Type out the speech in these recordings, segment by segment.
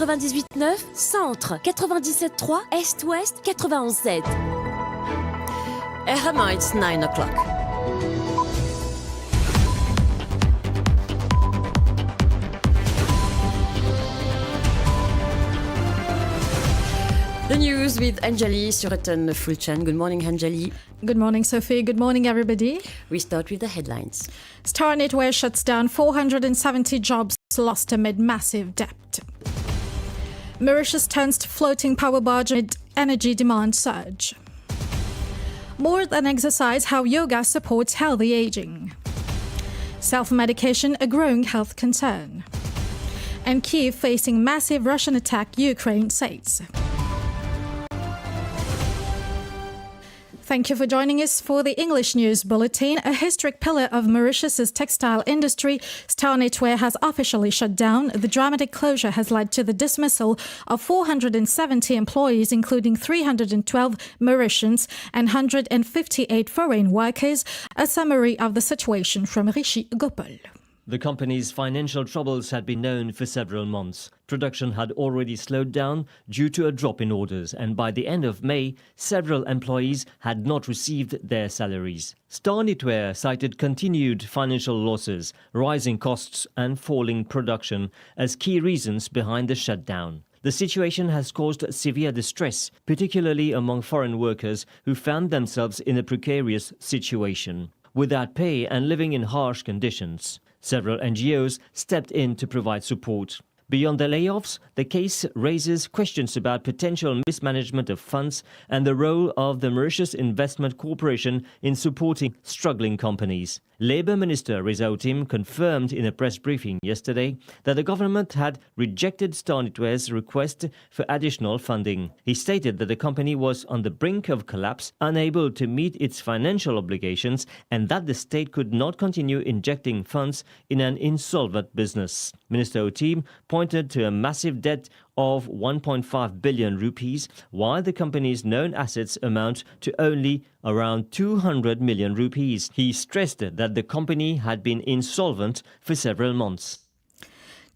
98.9, Centre 97.3, Est-Ouest 91.7. Emma, it's 9 o'clock. The news with Anjali, Seerutun-Phoolchund. Good morning, Anjali. Good morning, Sophie. Good morning, everybody. We start with the headlines. Star Knitwear shuts down 470 jobs lost amid massive debt. Mauritius turns to floating power barge amid energy demand surge. More than exercise, how yoga supports healthy aging. Self-medication, a growing health concern. And Kyiv facing massive Russian attack, Ukraine says. Thank you for joining us for the English News Bulletin. A historic pillar of Mauritius's textile industry, Star Knitwear has officially shut down. The dramatic closure has led to the dismissal of 470 employees, including 312 Mauritians and 158 foreign workers. A summary of the situation from Rishi Gopal. The company's financial troubles had been known for several months. Production had already slowed down due to a drop in orders, and by the end of May, several employees had not received their salaries. Star Knitwear cited continued financial losses, rising costs and falling production as key reasons behind the shutdown. The situation has caused severe distress, particularly among foreign workers who found themselves in a precarious situation, without pay and living in harsh conditions. Several NGOs stepped in to provide support. Beyond the layoffs, the case raises questions about potential mismanagement of funds and the role of the Mauritius Investment Corporation in supporting struggling companies. Labour Minister Seerutun confirmed in a press briefing yesterday that the government had rejected Star Knitwear's request for additional funding. He stated that the company was on the brink of collapse, unable to meet its financial obligations, and that the state could not continue injecting funds in an insolvent business. Minister Seerutun pointed to a massive debt of 1.5 billion rupees, while the company's known assets amount to only around 200 million rupees. He stressed that the company had been insolvent for several months.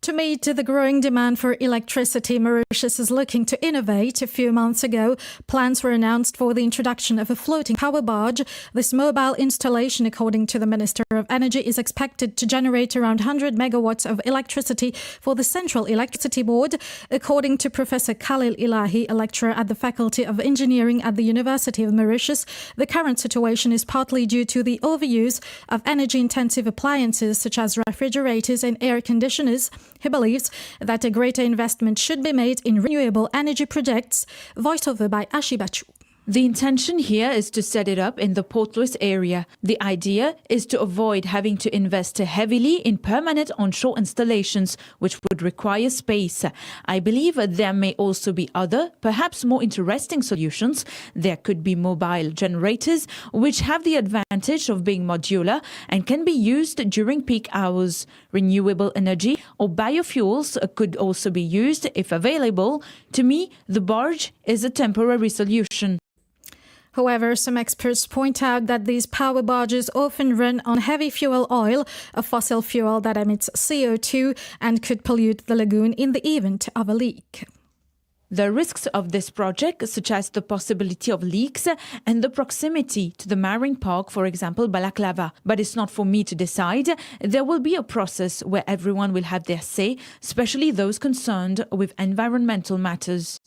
To meet the growing demand for electricity, Mauritius is looking to innovate. A few months ago, plans were announced for the introduction of a floating power barge. This mobile installation, according to the Minister of Energy, is expected to generate around 100 megawatts of electricity for the Central Electricity Board. According to Professor Khalil Ilahi, a lecturer at the Faculty of Engineering at the University of Mauritius, the current situation is partly due to the overuse of energy-intensive appliances such as refrigerators and air conditioners. He believes that a greater investment should be made in renewable energy projects. Voiceover by Ashibachu. The intention here is to set it up in the Port Louis area. The idea is to avoid having to invest heavily in permanent onshore installations, which would require space. I believe there may also be other, perhaps more interesting solutions. There could be mobile generators, which have the advantage of being modular and can be used during peak hours. Renewable energy or biofuels could also be used if available. To me, the barge is a temporary solution. However, some experts point out that these power barges often run on heavy fuel oil, a fossil fuel that emits CO2 and could pollute the lagoon in the event of a leak. The risks of this project, such as the possibility of leaks and the proximity to the marine park, for example, Balaklava. But it's not for me to decide. There will be a process where everyone will have their say, especially those concerned with environmental matters.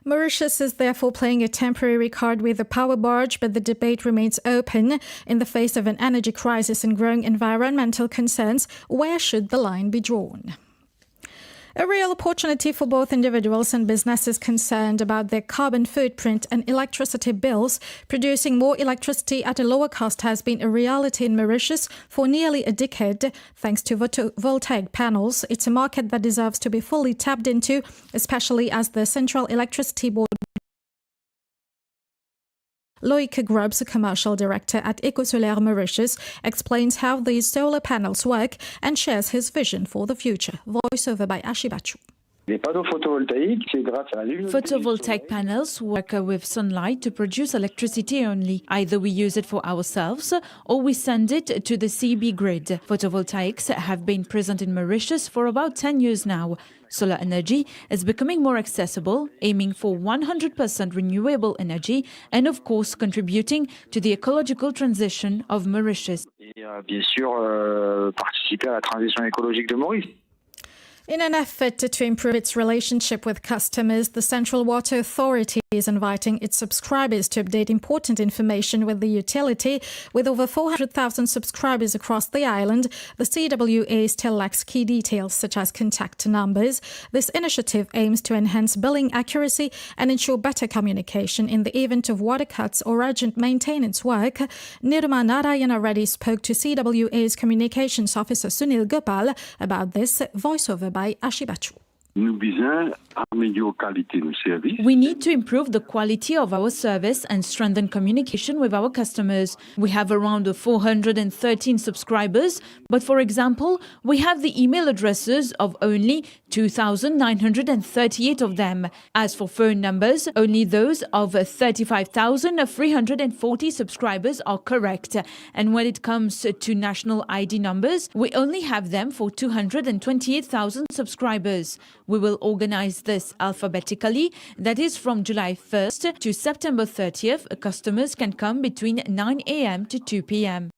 Mauritius is therefore playing a temporary card with the power barge, but the debate remains open. In the face of an energy crisis and growing environmental concerns, where should the line be drawn? A real opportunity for both individuals and businesses concerned about their carbon footprint and electricity bills. Producing more electricity at a lower cost has been a reality in Mauritius for nearly a decade, thanks to photovoltaic panels. It's a market that deserves to be fully tapped into, especially as the Central Electricity Board. Loïc Grubs, a commercial director at EcoSolaire Mauritius, explains how these solar panels work and shares his vision for the future. Voiceover by Ashibachu. Photovoltaic panels work with sunlight to produce electricity only. Either we use it for ourselves or we send it to the CB grid. Photovoltaics have been present in Mauritius for about 10 years now. Solar energy is becoming more accessible, aiming for 100% renewable energy and, of course, contributing to the ecological transition of Mauritius. Et bien sûr, participer à la transition écologique de Maurice. In an effort to improve its relationship with customers, the Central Water Authority is inviting its subscribers to update important information with the utility. With over 400,000 subscribers across the island, the CWA still lacks key details such as contact numbers. This initiative aims to enhance billing accuracy and ensure better communication in the event of water cuts or urgent maintenance work. Nirma Narayana Reddy spoke to CWA's communications officer Sunil Gopal about this, voiceover by Ashibachu. We need to improve the quality of our service and strengthen communication with our customers. We have around 413 subscribers, but for example, we have the email addresses of only 2,938 of them. As for phone numbers, only those of 35,340 subscribers are correct. And when it comes to national ID numbers, we only have them for 228,000 subscribers. We will organize this alphabetically. That is, from July 1st to September 30th, customers can come between 9 a.m. to 2 p.m.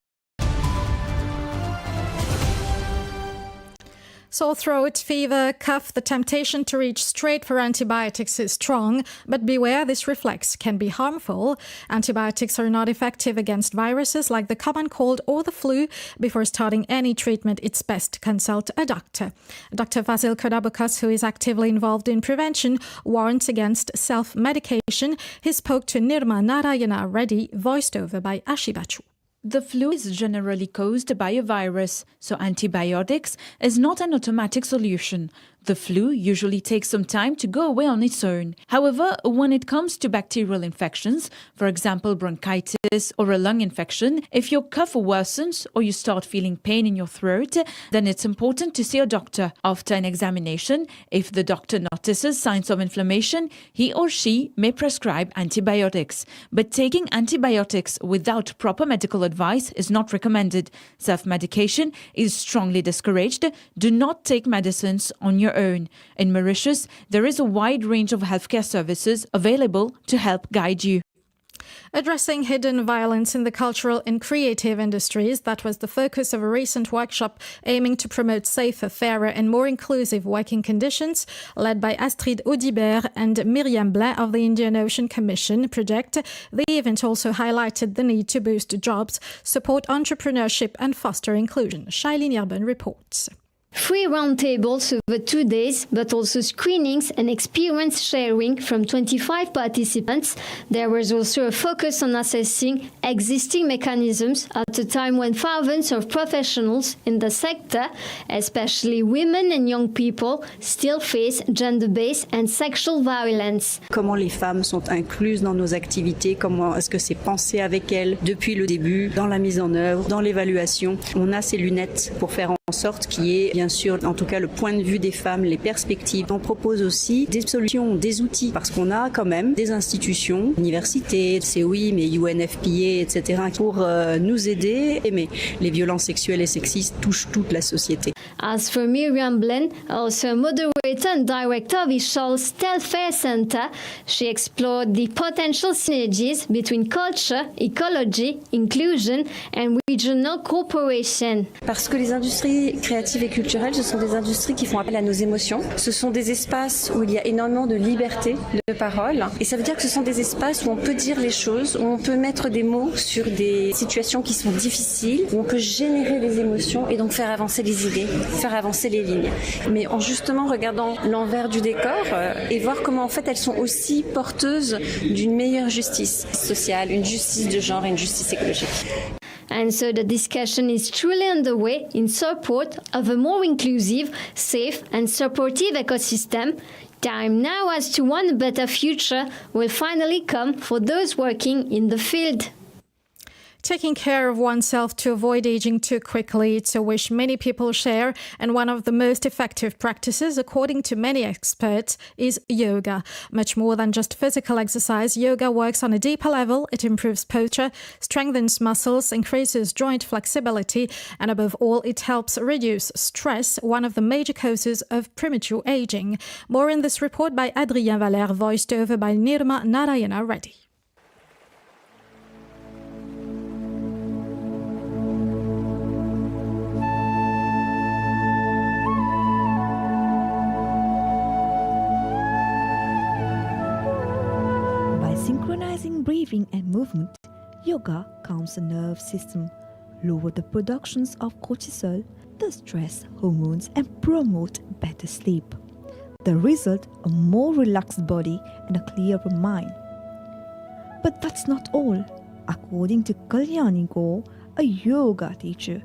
Sore throat, fever, cough, the temptation to reach straight for antibiotics is strong, but beware, this reflex can be harmful. Antibiotics are not effective against viruses like the common cold or the flu. Before starting any treatment, it's best to consult a doctor. Dr. Vasil Kodabukas, who is actively involved in prevention, warns against self-medication. He spoke to Nirma Narayana Reddy, voiced over by Ashibachu. The flu is generally caused by a virus, so antibiotics is not an automatic solution. The flu usually takes some time to go away on its own. However, when it comes to bacterial infections, for example bronchitis or a lung infection, if your cough worsens or you start feeling pain in your throat, then it's important to see a doctor. After an examination, if the doctor notices signs of inflammation, he or she may prescribe antibiotics. But taking antibiotics without proper medical advice is not recommended. Self-medication is strongly discouraged. Do not take medicines on your own. In Mauritius, there is a wide range of healthcare services available to help guide you. Addressing hidden violence in the cultural and creative industries, that was the focus of a recent workshop aiming to promote safer, fairer and more inclusive working conditions, led by Astrid Audibert and Myriam Blais of the Indian Ocean Commission project. The event also highlighted the need to boost jobs, support entrepreneurship and foster inclusion. Shailene Yerban reports. 3 roundtables over 2 days, but also screenings and experience sharing from 25 participants. There was also a focus on assessing existing mechanisms at a time when thousands of professionals in the sector, especially women and young people, still face gender-based and sexual violence. Comment les femmes sont incluses dans nos activités, comment est-ce que c'est pensé avec elles depuis le début, dans la mise en œuvre, dans l'évaluation. On a ces lunettes pour faire en sorte qu'il y ait bien sûr en tout cas le point de vue des femmes, les perspectives. On propose aussi des solutions, des outils parce qu'on a quand même des institutions, universités, COI, mais UNFPA, etc. pour nous aider. Mais les violences sexuelles et sexistes touchent toute la société. As for Myriam Blais, also a moderator and director of Ishal's Telfair Center, she explored the potential synergies between culture, ecology, inclusion and regional cooperation. Parce que les industries créatives et culturelles, ce sont des industries qui font appel à nos émotions. Ce sont des espaces où il y a énormément de liberté de parole. Et ça veut dire que ce sont des espaces où on peut dire les choses, où on peut mettre des mots sur des situations qui sont difficiles, où on peut générer des émotions et donc faire avancer les idées, faire avancer les lignes. Mais en justement regardant l'envers du décor et voir comment en fait elles sont aussi porteuses d'une meilleure justice sociale, une justice de genre et une justice écologique. And so the discussion is truly underway in support of a more inclusive, safe and supportive ecosystem. Time now as to one a better future will finally come for those working in the field. Taking care of oneself to avoid aging too quickly, it's a wish many people share, and one of the most effective practices, according to many experts, is yoga. Much more than just physical exercise, yoga works on a deeper level. It improves posture, strengthens muscles, increases joint flexibility, and above all, it helps reduce stress, one of the major causes of premature aging. More in this report by Adrien Valère, voiced over by Nirma Narayana Reddy. Synchronizing breathing and movement, yoga calms the nerve system, lower the productions of cortisol, the stress hormones, and promote better sleep. The result, a more relaxed body and a clearer mind. But that's not all. According to Kalyani Gaur, a yoga teacher,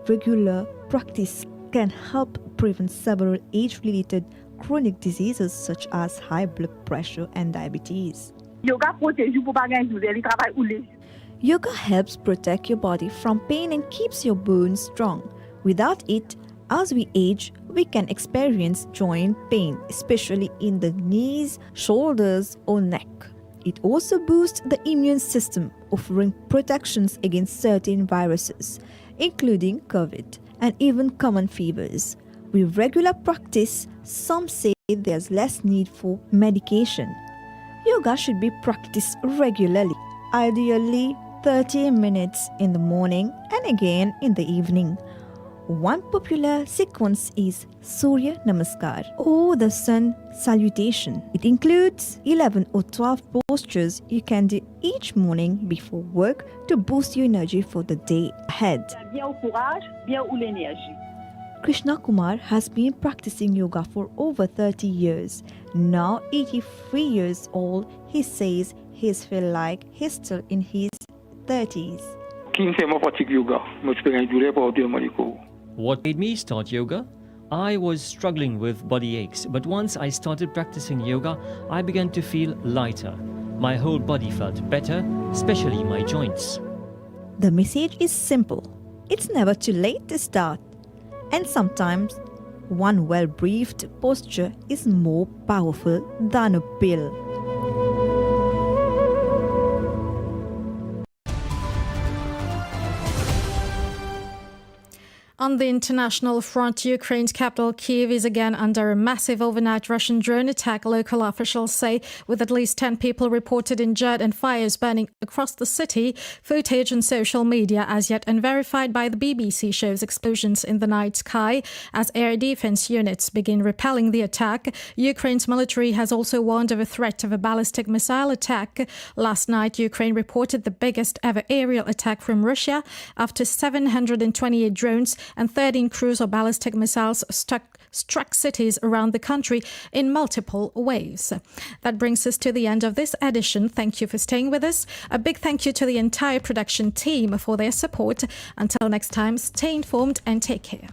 regular practice can help prevent several age-related chronic diseases such as high blood pressure and diabetes. Yoga helps protect your body from pain and keeps your bones strong. Without it, as we age, we can experience joint pain, especially in the knees, shoulders, or neck. It also boosts the immune system, offering protections against certain viruses, including COVID and even common fevers. With regular practice, some say there's less need for medication. Yoga should be practiced regularly, ideally 30 minutes in the morning and again in the evening. One popular sequence is Surya Namaskar or the Sun Salutation. It includes 11 or 12 postures you can do each morning before work to boost your energy for the day ahead. Krishna Kumar has been practicing yoga for over 30 years. Now 83 years old, he says he feels like he's still in his 30s. What made me start yoga? I was struggling with body aches, but once I started practicing yoga, I began to feel lighter. My whole body felt better, especially my joints. The message is simple. It's never too late to start. And sometimes, one well-breathed posture is more powerful than a pill. On the international front, Ukraine's capital Kyiv is again under a massive overnight Russian drone attack, local officials say, with at least 10 people reported injured and fires burning across the city. Footage on social media, as yet unverified by the BBC, shows explosions in the night sky as air defense units begin repelling the attack. Ukraine's military has also warned of a threat of a ballistic missile attack. Last night, Ukraine reported the biggest ever aerial attack from Russia after 728 drones and 13 cruise or ballistic missiles struck cities around the country in multiple ways. That brings us to the end of this edition. Thank you for staying with us. A big thank you to the entire production team for their support. Until next time, stay informed and take care.